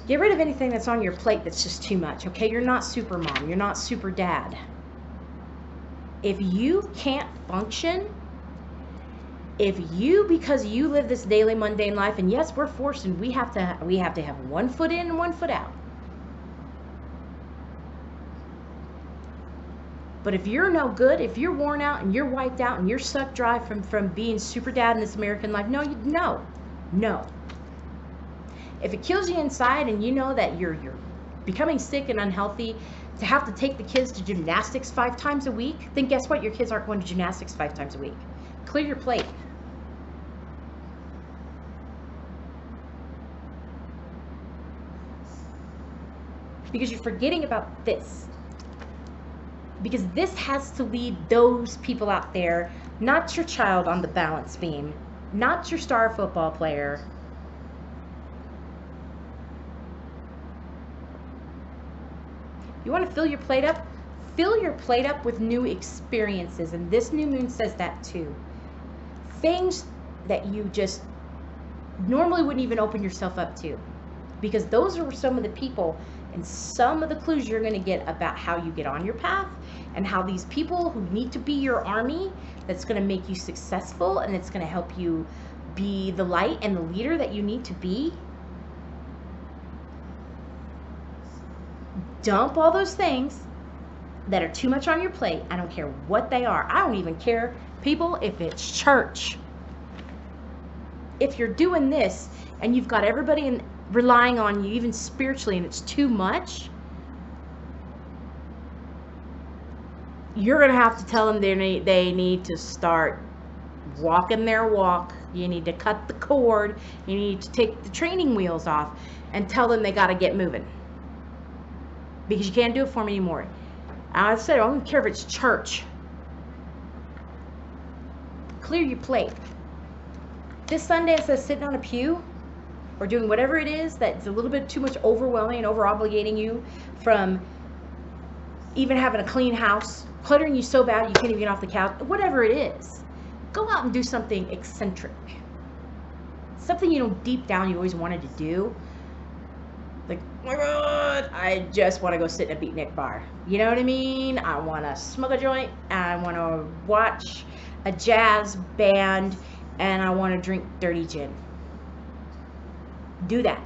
S1: Get rid of anything that's on your plate that's just too much, okay? You're not super mom. You're not super dad. If you can't function, if you, because you live this daily mundane life, and yes, we're forced and we have to have one foot in and one foot out. But if you're no good, if you're worn out and you're wiped out and you're sucked dry from being super dad in this American life, no. If it kills you inside and you know that you're becoming sick and unhealthy, to have to take the kids to gymnastics 5 times a week, then guess what? Your kids aren't going to gymnastics 5 times a week. Clear your plate. Because you're forgetting about this. Because this has to lead those people out there, not your child on the balance beam, not your star football player. You want to fill your plate up? Fill your plate up with new experiences. And this new moon says that too. Things that you just normally wouldn't even open yourself up to. Because those are some of the people and some of the clues you're going to get about how you get on your path, and how these people who need to be your army, that's going to make you successful, and it's going to help you be the light and the leader that you need to be. Dump all those things that are too much on your plate. I don't care what they are. I don't even care, people, if it's church. If you're doing this and you've got everybody relying on you, even spiritually, and it's too much, you're going to have to tell them they need to start walking their walk. You need to cut the cord. You need to take the training wheels off and tell them they got to get moving. Because you can't do it for me anymore. I said, I don't care if it's church. Clear your plate. This Sunday, instead of sitting on a pew or doing whatever it is that's a little bit too much overwhelming and over-obligating you from even having a clean house, cluttering you so bad you can't even get off the couch, whatever it is, go out and do something eccentric. Something you know deep down you always wanted to do. Like, oh my God, I just want to go sit in a beatnik bar. You know what I mean? I want to smoke a joint, I want to watch a jazz band, and I want to drink dirty gin. Do that.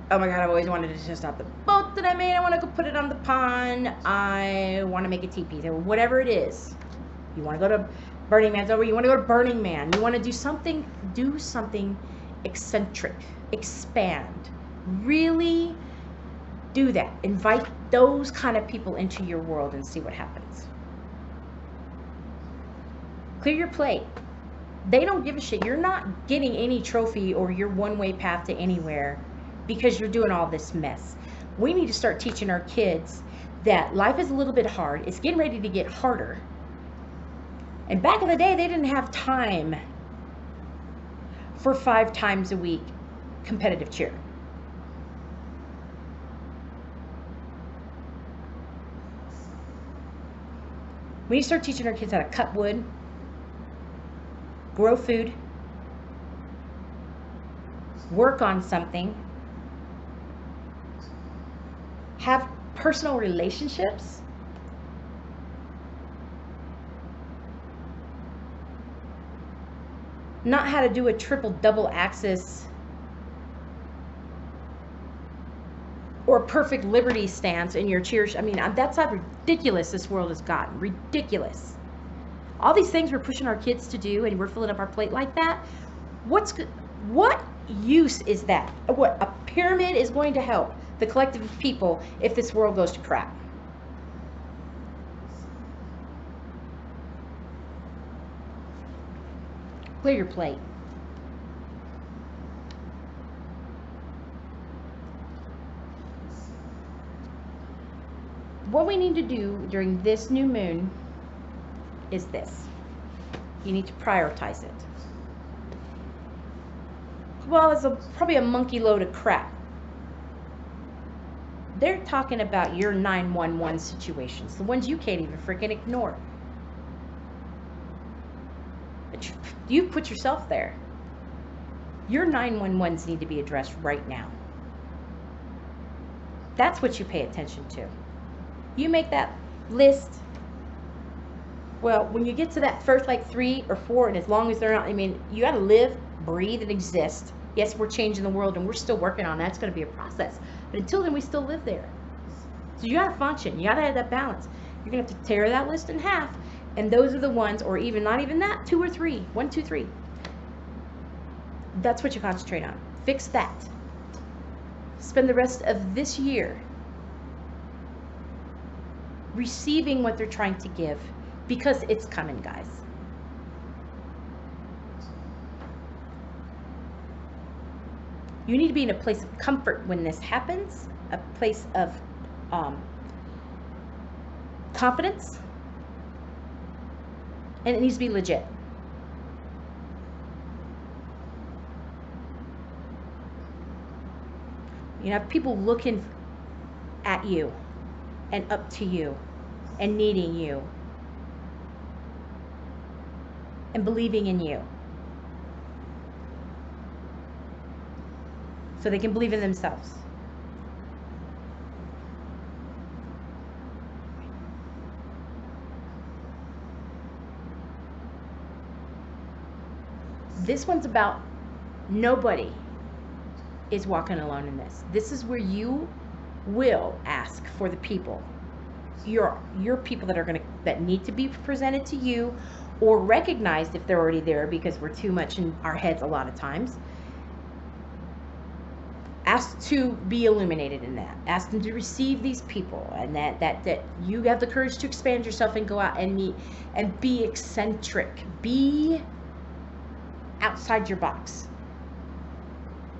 S1: Oh my God, I've always wanted to just stop the boat that I made. I want to go put it on the pond. I want to make a teepee, or whatever it is. You want to go to Burning Man's over. You want to go to Burning Man. You want to do something eccentric, expand. Really do that. Invite those kind of people into your world and see what happens. Clear your plate. They don't give a shit. You're not getting any trophy or your one-way path to anywhere because you're doing all this mess. We need to start teaching our kids that life is a little bit hard. It's getting ready to get harder. And back in the day, they didn't have time for 5 times a week competitive cheer. We need to start teaching our kids how to cut wood, grow food, work on something, have personal relationships, not how to do a triple double axis or perfect liberty stance in your cheers. I mean, that's how ridiculous this world has gotten. Ridiculous. All these things we're pushing our kids to do and we're filling up our plate like that. What use is that? What a pyramid is going to help the collective of people if this world goes to crap? Clear your plate. What we need to do during this new moon is this. You need to prioritize it. Well, it's probably a monkey load of crap. They're talking about your 911 situations, the ones you can't even freaking ignore. You've put yourself there. Your 911s need to be addressed right now. That's what you pay attention to. You make that list. Well, when you get to that first like 3 or 4, and as long as they're not, I mean, you got to live, breathe, and exist. Yes, we're changing the world, and we're still working on that. It's going to be a process. But until then, we still live there. So you got to function. You got to have that balance. You're going to have to tear that list in half. And those are the ones, or even not even that, 2 or 3. 1, 2, 3. That's what you concentrate on. Fix that. Spend the rest of this year receiving what they're trying to give, because it's coming, guys. You need to be in a place of comfort when this happens, a place of confidence, and it needs to be legit. You have people looking at you and up to you and needing you and believing in you so they can believe in themselves. This one's about nobody is walking alone in this. This is where you will ask for the people, your people that need to be presented to you, or recognized if they're already there, because we're too much in our heads a lot of times. Ask to be illuminated in that. Ask them to receive these people, and that you have the courage to expand yourself and go out and meet and be eccentric. Be outside your box.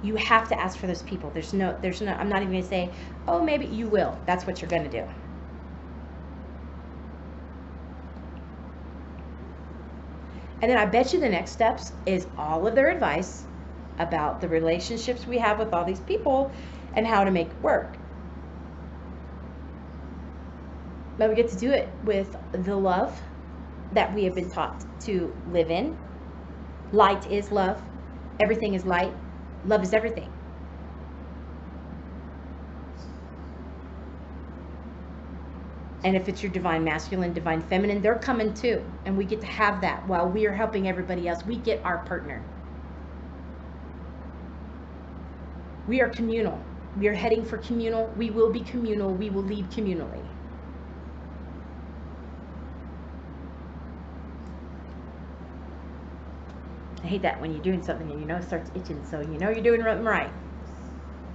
S1: You have to ask for those people. There's no, I'm not even going to say, oh, maybe you will. That's what you're going to do. And then I bet you the next steps is all of their advice about the relationships we have with all these people and how to make it work. But we get to do it with the love that we have been taught to live in. Light is love. Everything is light. Love is everything. And if it's your divine masculine, divine feminine, they're coming too. And we get to have that while we are helping everybody else. We get our partner. We are communal. We are heading for communal. We will be communal. We will lead communally. I hate that when you're doing something and your nose starts itching, so you know you're doing something right.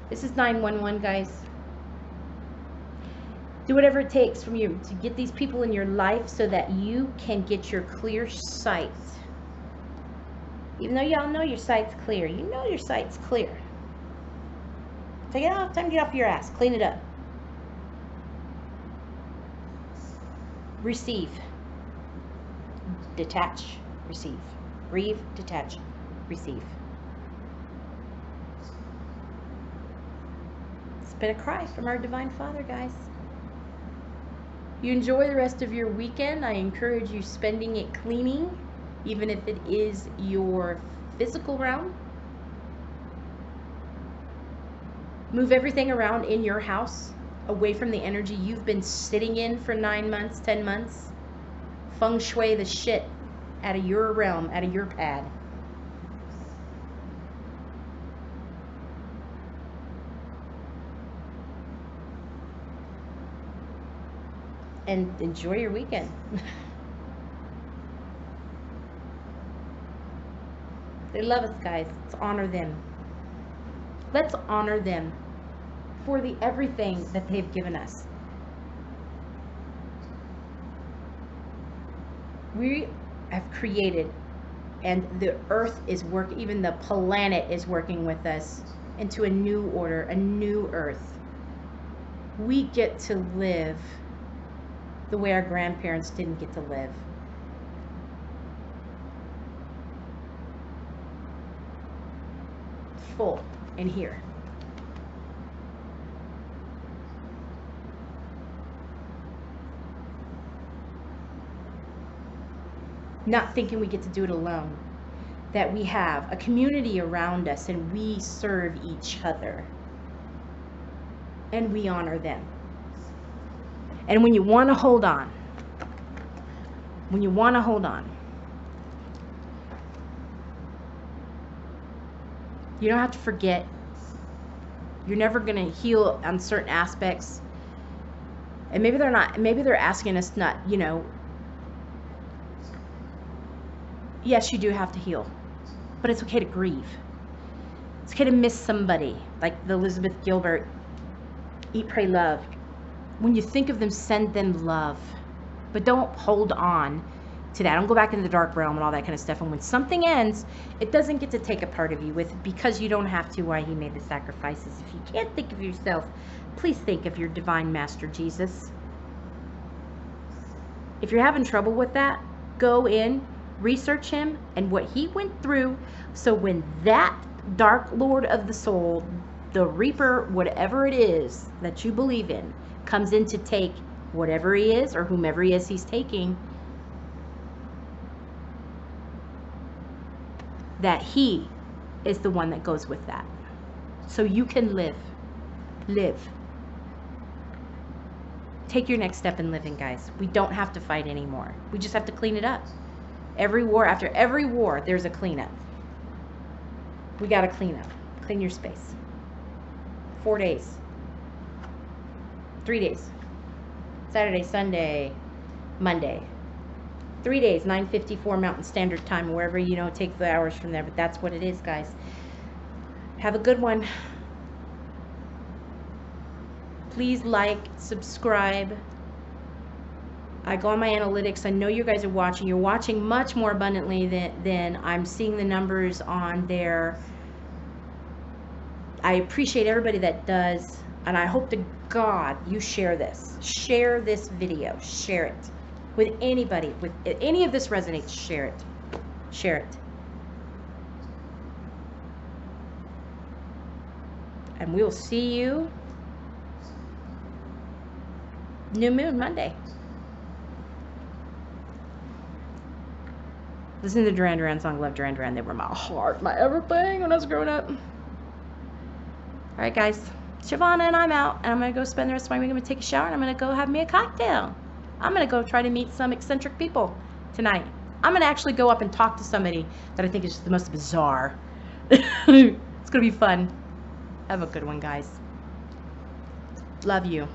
S1: This is 911, guys. Do whatever it takes from you to get these people in your life so that you can get your clear sight. Even though y'all know your sight's clear. You know your sight's clear. Take it off. Time to get off your ass. Clean it up. Receive. Detach. Receive. Breathe. Detach. Receive. It's been a cry from our Divine Father, guys. You enjoy the rest of your weekend. I encourage you spending it cleaning, even if it is your physical realm. Move everything around in your house away from the energy you've been sitting in for 9 months, 10 months. Feng shui the shit out of your realm, out of your pad. And enjoy your weekend. They love us, guys. Let's honor them. Let's honor them for the everything that they've given us. We have created, and the earth is working, even the planet is working with us into a new order, a new earth. We get to live the way our grandparents didn't get to live. Full in here. Not thinking we get to do it alone. That we have a community around us and we serve each other. And we honor them. And when you want to hold on, you don't have to forget. You're never going to heal on certain aspects. And maybe they're asking us not, yes, you do have to heal, but it's okay to grieve. It's okay to miss somebody, like the Elizabeth Gilbert, Eat, Pray, Love. When you think of them, send them love, but don't hold on to that. Don't go back into the dark realm and all that kind of stuff. And when something ends, it doesn't get to take a part of you because you don't have to. Why he made the sacrifices. If you can't think of yourself, please think of your divine master Jesus. If you're having trouble with that, go in, research him and what he went through. So when that dark lord of the soul, the reaper, whatever it is that you believe in, comes in to take whatever he is or whomever he is he's taking, that he is the one that goes with that. So you can live. Take your next step in living, guys. We don't have to fight anymore. We just have to clean it up. After every war, there's a cleanup. We got to clean up. Clean your space. 4 days. 3 days. Saturday, Sunday, Monday. 3 days, 9:54 Mountain Standard Time, wherever, take the hours from there. But that's what it is, guys. Have a good one. Please like, subscribe. I go on my analytics. I know you guys are watching. You're watching much more abundantly than I'm seeing the numbers on there. I appreciate everybody that does. And I hope to God you share this. Share this video. Share it. With anybody. With any of this resonates, share it. Share it. And we'll see you New Moon Monday. Listen to the Duran Duran song, Love Duran Duran. They were my heart, my everything when I was growing up. Alright guys, Shavanna and I'm out. And I'm going to go spend the rest of my week. I'm going to take a shower and I'm going to go have me a cocktail. I'm going to go try to meet some eccentric people tonight. I'm going to actually go up and talk to somebody that I think is just the most bizarre. It's going to be fun. Have a good one, guys. Love you.